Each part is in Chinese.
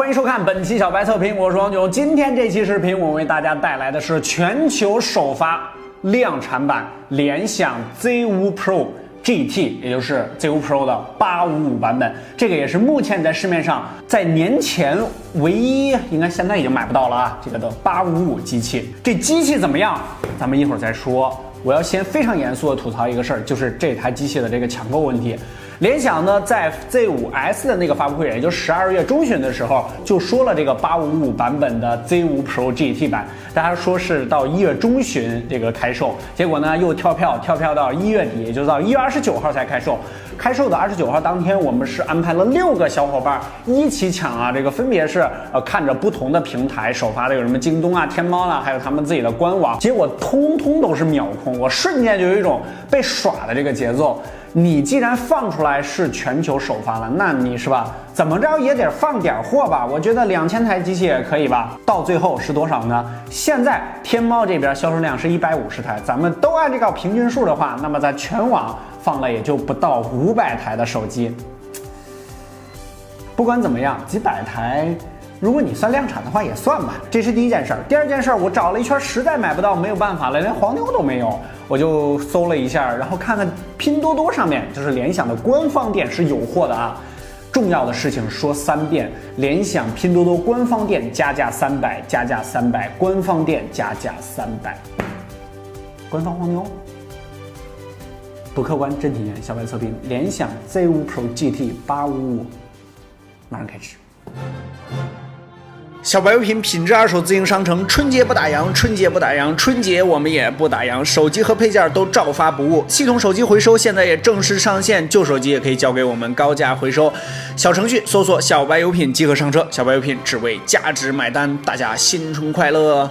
迎收看本期小白测评，我是王炯。今天这期视频我为大家带来的是全球首发量产版联想 Z5 Pro GT， 也就是 Z5 Pro 的855版本。这个也是目前在市面上在年前唯一，应该现在已经买不到了啊，这个的855机器。这机器怎么样？咱们一会儿再说。我要先非常严肃的吐槽一个事儿，就是这台机器的这个抢购问题。联想呢，在 Z5S 的那个发布会，也就是12月中旬的时候，就说了这个855版本的 Z5 Pro GT 版，大家说是到1月中旬这个开售，结果呢又跳票到1月底，也就是到1月29号才开售。开售的29号当天，我们是安排了6个小伙伴一起抢啊，这个分别是看着不同的平台首发的有什么京东啊、天猫啊，还有他们自己的官网，结果通通都是秒空，我瞬间就有一种被耍的这个节奏。你既然放出来是全球首发了，那你是吧，怎么着也得放点货吧？我觉得2000台机器也可以吧？到最后是多少呢？现在天猫这边销售量是150台，咱们都按这个平均数的话，那么在全网放了也就不到500台的手机。不管怎么样，几百台，如果你算量产的话也算吧，这是第一件事儿。第二件事儿，我找了一圈，实在买不到，没有办法了，连黄牛都没有，我就搜了一下，然后看看拼多多上面，就是联想的官方店是有货的啊。重要的事情说3遍，联想拼多多官方店加价300，加价300，官方店加价300，官方黄牛。不客观真体验，小白测评，联想 Z5 Pro GT 855，马上开始。小白优品品质二手自营商城，春节不打烊，春节不打烊，春节我们也不打烊，手机和配件都照发不误。系统手机回收现在也正式上线，旧手机也可以交给我们高价回收。小程序搜索小白优品即可上车，小白优品只为价值买单，大家新春快乐！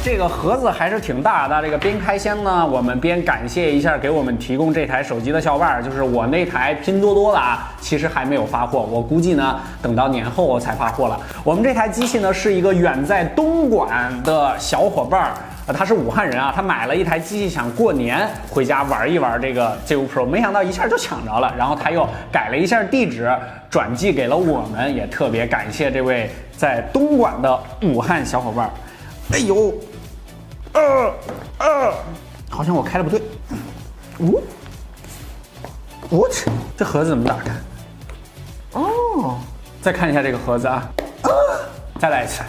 这个盒子还是挺大的，这个边开箱呢，我们边感谢一下给我们提供这台手机的小伙伴，就是我那台拼多多的啊，其实还没有发货，我估计呢等到年后才发货了。我们这台机器呢是一个远在东莞的小伙伴，他是武汉人啊，他买了一台机器想过年回家玩一玩这个 Z5 Pro， 没想到一下就抢着了，然后他又改了一下地址，转寄给了我们，也特别感谢这位在东莞的武汉小伙伴。哎呦！好像我开的不对。我去，这盒子怎么打开？哦，再看一下这个盒子啊。再来一次。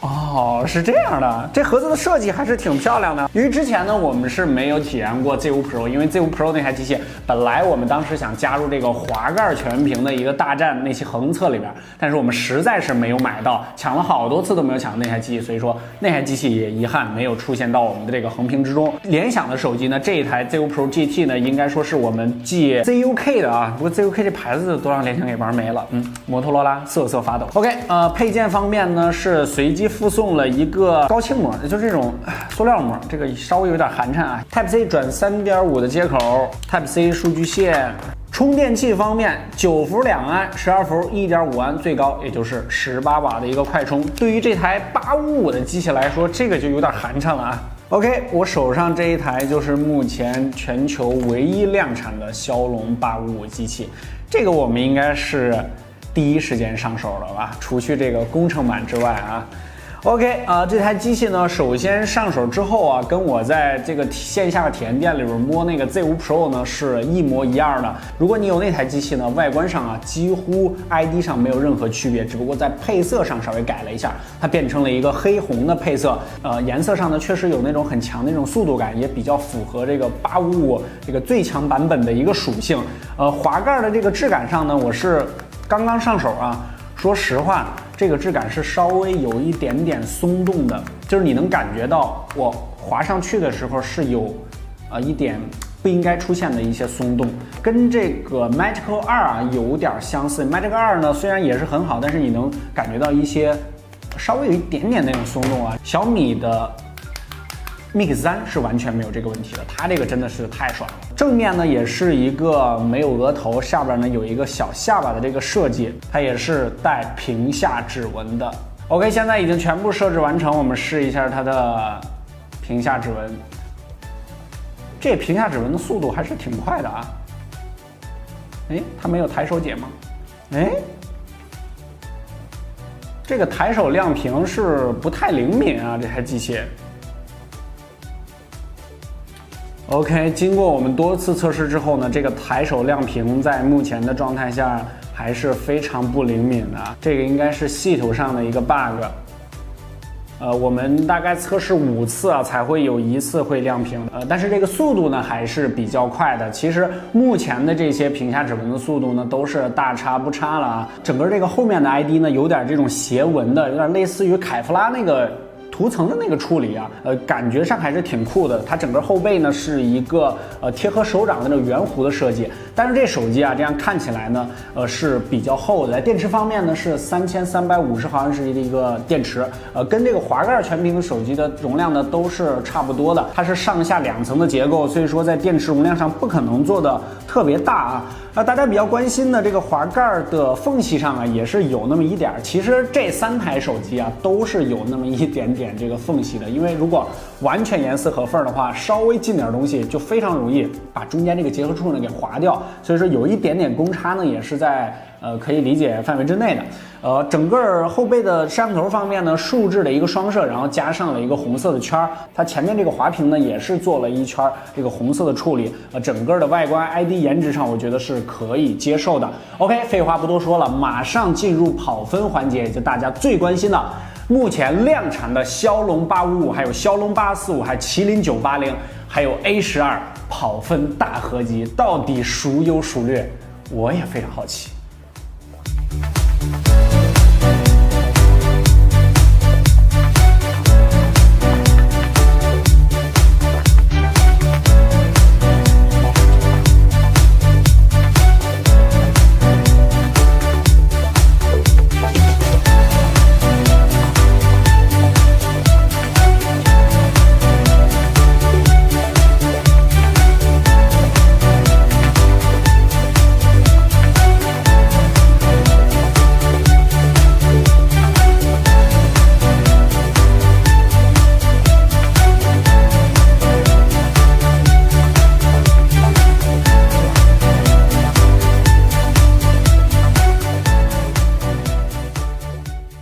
哦，是这样的，这盒子的设计还是挺漂亮的。因为之前呢，我们是没有体验过 Z5 Pro， 因为 Z5 Pro 那台机器本来我们当时想加入这个滑盖全屏的一个大战那期横测里边，但是我们实在是没有买到，抢了好多次都没有抢到那台机器，所以说那台机器也遗憾没有出现到我们的这个横屏之中。联想的手机呢，这一台 Z5 Pro GT 呢，应该说是我们继 ZUK 的啊，不过 ZUK 这牌子都让联想给玩没了，摩托罗拉瑟瑟发抖。OK， 配件方面呢是随机附送了一个高清膜，就是这种塑料膜，这个稍微有点寒碜啊。Type C 转 3.5 的接口 ，Type C 数据线。充电器方面，9伏2安，12伏1.5安，最高也就是18瓦的一个快充。对于这台855的机器来说，这个就有点寒碜了啊。OK， 我手上这一台就是目前全球唯一量产的骁龙855机器，这个我们应该是第一时间上手了吧？除去这个工程版之外啊。OK 这台机器呢，首先上手之后啊，跟我在这个线下的体验店里边摸那个 Z5 Pro 呢是一模一样的。如果你有那台机器呢，外观上啊几乎 ID 上没有任何区别，只不过在配色上稍微改了一下，它变成了一个黑红的配色。颜色上呢确实有那种很强的那种速度感，也比较符合这个855这个最强版本的一个属性。滑盖的这个质感上呢，我是刚刚上手啊。说实话，这个质感是稍微有一点点松动的，就是你能感觉到我滑上去的时候是有一点不应该出现的一些松动，跟这个 Magic 2啊有点相似。Magic 2呢虽然也是很好，但是你能感觉到一些稍微有一点点那种松动啊。小米的Mix 3是完全没有这个问题的，它这个真的是太爽了。正面呢也是一个没有额头，下边呢有一个小下巴的这个设计，它也是带屏下指纹的 OK， 现在已经全部设置完成，我们试一下它的屏下指纹。这屏下指纹的速度还是挺快的啊。哎，它没有抬手解吗？哎，这个抬手亮屏是不太灵敏啊，这台机械。OK， 经过我们多次测试之后呢，这个抬手亮屏在目前的状态下还是非常不灵敏的，这个应该是系统上的一个 bug。我们大概测试5次啊，才会有1次会亮屏。但是这个速度呢还是比较快的。其实目前的这些屏下指纹的速度呢都是大差不差了啊。整个这个后面的 ID 呢有点这种斜纹的，有点类似于凯夫拉那个涂层的那个处理啊，感觉上还是挺酷的。它整个后背呢是一个贴合手掌的那种圆弧的设计，但是这手机啊这样看起来呢，是比较厚的。在电池方面呢是3350毫安时的一个电池，跟这个滑盖全屏的手机的容量呢都是差不多的。它是上下2层的结构，所以说在电池容量上不可能做的特别大啊。大家比较关心的这个滑盖的缝隙上啊，也是有那么一点。其实这3台手机啊，都是有那么一点点这个缝隙的。因为如果完全严丝合缝的话，稍微进点东西就非常容易把中间这个结合处呢给划掉。所以说有一点点公差呢，也是在可以理解范围之内的。整个后背的摄像头方面呢，竖置了一个双摄，然后加上了一个红色的圈儿。它前面这个滑屏呢，也是做了一圈这个红色的处理。整个的外观 ID 颜值上，我觉得是可以接受的。OK， 废话不多说了，马上进入跑分环节，也就大家最关心的，目前量产的骁龙855，还有骁龙845，还有麒麟980，还有 A12跑分大合集，到底孰优孰劣？我也非常好奇。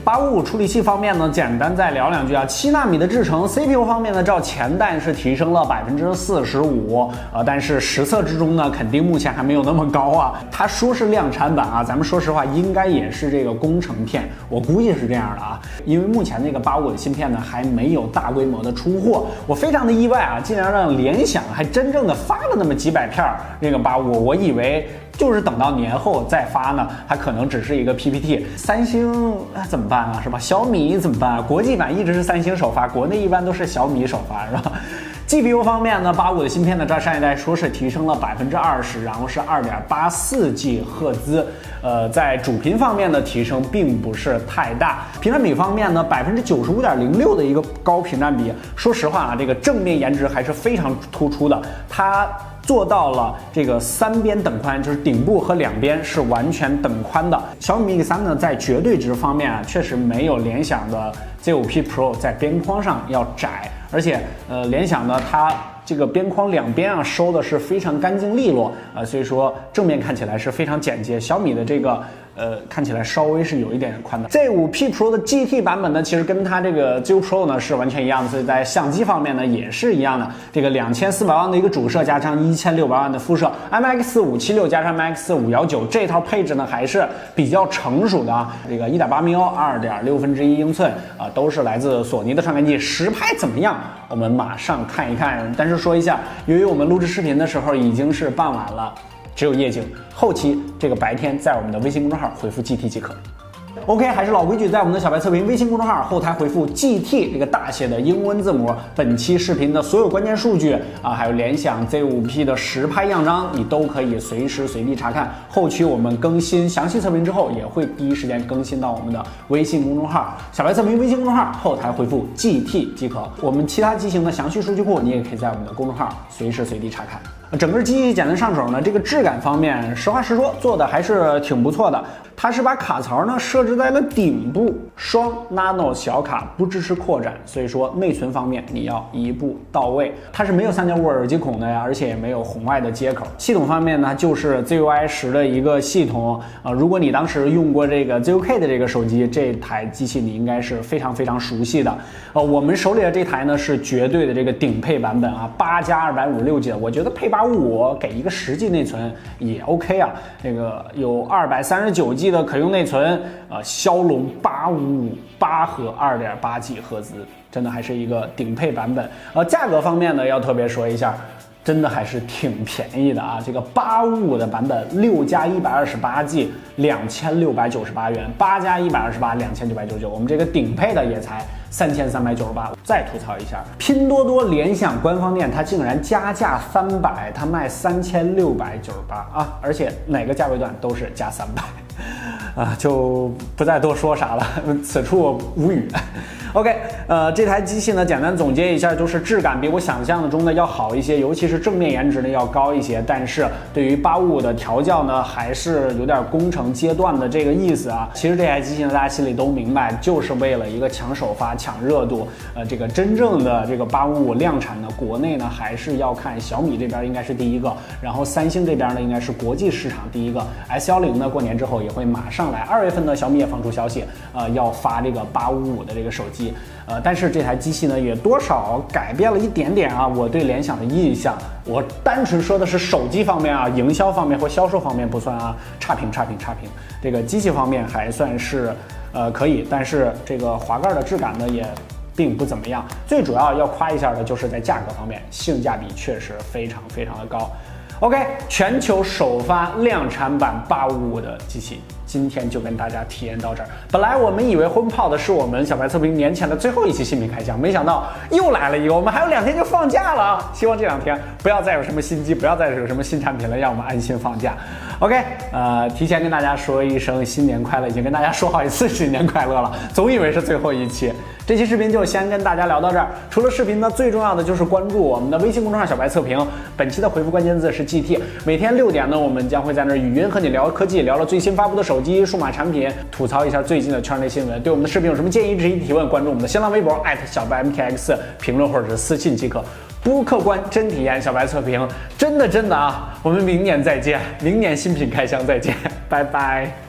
855处理器方面呢，简单再聊两句啊。7纳米的制程 ，CPU 方面呢，照前代是提升了45%，但是实测之中呢，肯定目前还没有那么高啊。他说是量产版啊，咱们说实话，应该也是这个工程片，我估计是这样的啊。因为目前那个855的芯片呢，还没有大规模的出货，我非常的意外啊，竟然让联想还真正的发了那么几百片这个855，我以为就是等到年后再发呢，它可能只是一个 PPT。三星怎么办啊？是吧？小米怎么办啊？国际版一直是三星首发，国内一般都是小米首发，是吧？GPU 方面呢，855的芯片呢，照上一代说是提升了20%，然后是2.84G 赫兹。在主频方面的提升并不是太大。屏占比方面呢，95.06%的一个高屏占比。说实话啊，这个正面颜值还是非常突出的，它做到了这个3边等宽，就是顶部和两边是完全等宽的。小米 Mix 3呢，在绝对值方面啊，确实没有联想的 Z5P Pro 在边框上要窄，而且联想呢，它这个边框两边啊收的是非常干净利落啊，所以说正面看起来是非常简洁。小米的这个看起来稍微是有一点宽的。Z5P Pro 的 GT 版本呢，其实跟它这个 Z5 Pro 呢是完全一样的，所以在相机方面呢也是一样的。这个2400万的一个主摄加上1600万的副摄 ，IMX576加上 IMX519这套配置呢还是比较成熟的啊。这个1.8 mm 2.1/6英寸啊，都是来自索尼的传感器。实拍怎么样？我们马上看一看。但是说一下，由于我们录制视频的时候已经是傍晚了，只有夜景，后期这个白天在我们的微信公众号回复 GT 即可。OK， 还是老规矩，在我们的小白测评微信公众号后台回复 GT 这个大写的英文字母，本期视频的所有关键数据啊，还有联想 Z5P 的实拍样张，你都可以随时随地查看。后期我们更新详细测评之后，也会第一时间更新到我们的微信公众号小白测评微信公众号后台回复 GT 即可。我们其他机型的详细数据库，你也可以在我们的公众号随时随地查看。整个机器简单上手呢，这个质感方面，实话实说做的还是挺不错的。它是把卡槽呢设置在了顶部，双 nano 小卡不支持扩展，所以说内存方面你要一步到位。它是没有3.5耳机孔的呀，而且也没有红外的接口。系统方面呢，就是 ZUI 10的一个系统如果你当时用过这个 ZUK 的这个手机，这台机器你应该是非常非常熟悉的。我们手里的这台呢是绝对的这个顶配版本啊，8+256G 的，我觉得配855给一个10G 内存也 OK 啊。这个有239G 的可用内存，骁龙8558和2.8G 赫兹，真的还是一个顶配版本。价格方面呢，要特别说一下。真的还是挺便宜的啊！这个855的版本6+128G 2698元，8+128 2999，我们这个顶配的也才3398。再吐槽一下，拼多多联想官方店它竟然加价300，它卖3698啊！而且哪个价位段都是加300。就不再多说啥了，此处无语。OK， 这台机器呢，简单总结一下，就是质感比我想象的中的要好一些，尤其是正面颜值呢要高一些。但是对于855的调教呢，还是有点工程阶段的这个意思啊。其实这台机器呢，大家心里都明白，就是为了一个抢首发、抢热度。这个真正的这个855量产呢，国内呢还是要看小米这边应该是第一个，然后三星这边呢应该是国际市场第一个。S10呢，过年之后也会马上来。2月份呢，小米也放出消息，要发这个855的这个手机。但是这台机器呢，也多少改变了一点点啊，我对联想的印象。我单纯说的是手机方面啊，营销方面或销售方面不算啊，差评。这个机器方面还算是可以，但是这个滑盖的质感呢也并不怎么样。最主要要夸一下的就是在价格方面，性价比确实非常非常的高。OK， 全球首发量产版855的机器，今天就跟大家体验到这儿。本来我们以为轰炮的是我们小白测评年前的最后一期新品开箱，没想到又来了一个，我们还有2天就放假了啊！希望这2天不要再有什么新机，不要再有什么新产品了，让我们安心放假。OK， 提前跟大家说一声新年快乐，已经跟大家说好几次新年快乐了，总以为是最后一期。这期视频就先跟大家聊到这儿。除了视频呢，最重要的就是关注我们的微信公众号小白测评。本期的回复关键字是 GT， 每天6点呢，我们将会在那儿语音和你聊科技，聊了最新发布的手机、数码产品，吐槽一下最近的圈内新闻。对我们的视频有什么建议、质疑、提问，关注我们的新浪微博小白 MTX， 评论或者是私信即可。不客观真体验，小白测评真的啊！我们明年再见，明年新品开箱再见，拜拜。